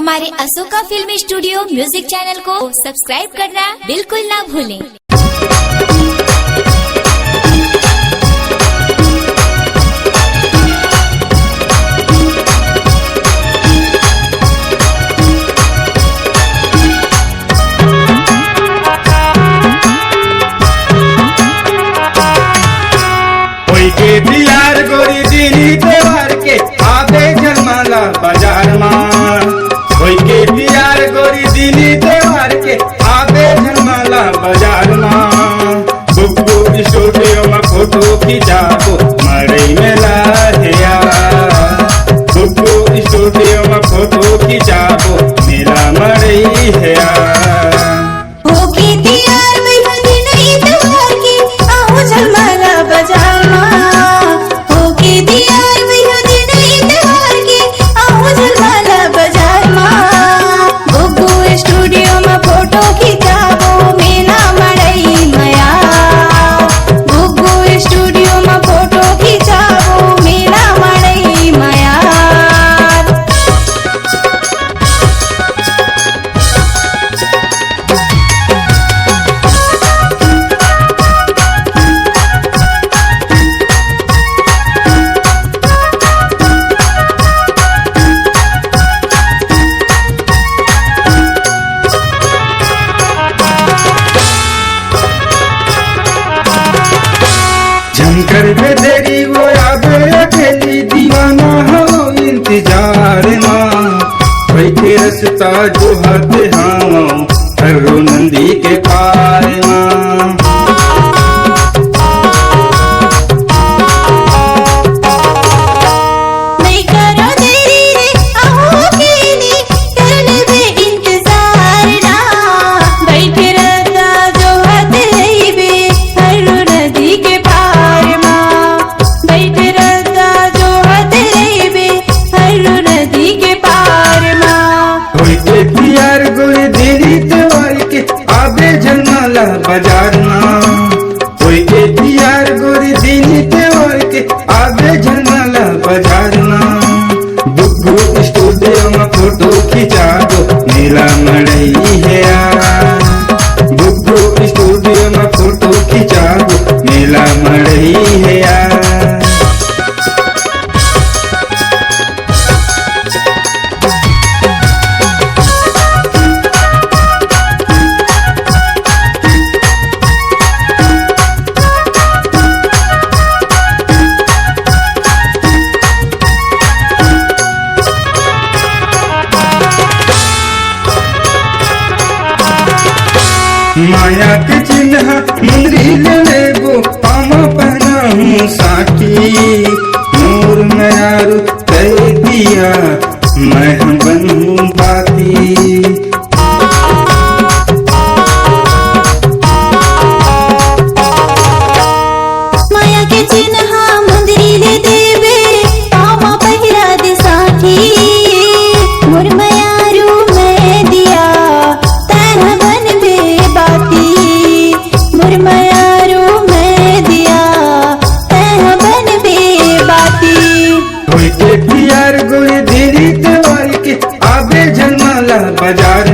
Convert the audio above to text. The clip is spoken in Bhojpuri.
हमारे Ashoka film studio music channel को सब्सक्राइब करना बिल्कुल ना भूलें। के दियार गोरी दीनी त्योहार के आबे झलमाला बाजार मां। कोई के दियार गोरी दीनी त्योहार के आबे झलमाला बाजार मां। बुब्बू स्टूडियो में फोटो खिंचाबो मड़ई में लाहिया। बुब्बू स्टूडियो में फोटो खिंचाबो मेरा मड़ई है। झंकर पे देरी वो आगे अकेली दीवाना हो इंतजार मां। बैठे रसता जो हाथ हाँ हरो नंदी के पार मां। बाजार मां कोई के दियार गोरी दीनी त्योहार के आगे झलमाला बाजार मां। बुब्बू स्टूडियो में फोटो खिंचा दो मेरा मड़ई है। बुब्बू स्टूडियो में फोटो खिंचा दो मेरा मड़ई है। माया के चिन्ह मुंदरी ले लेबो पामा पहना हूँ साथी। मोर नयारू कह दिया मैं बनूं बाती। माया के चिन्ह मुंदरी ले देवे पामा पहरा दे साथी। मोर नयारू मैं दिया तैन बन बे मुरमयारू मैं दिया तैं बन बे बाती। कोई के दियार गोरी दीदी त्योहार के आबे झलमाला बाजार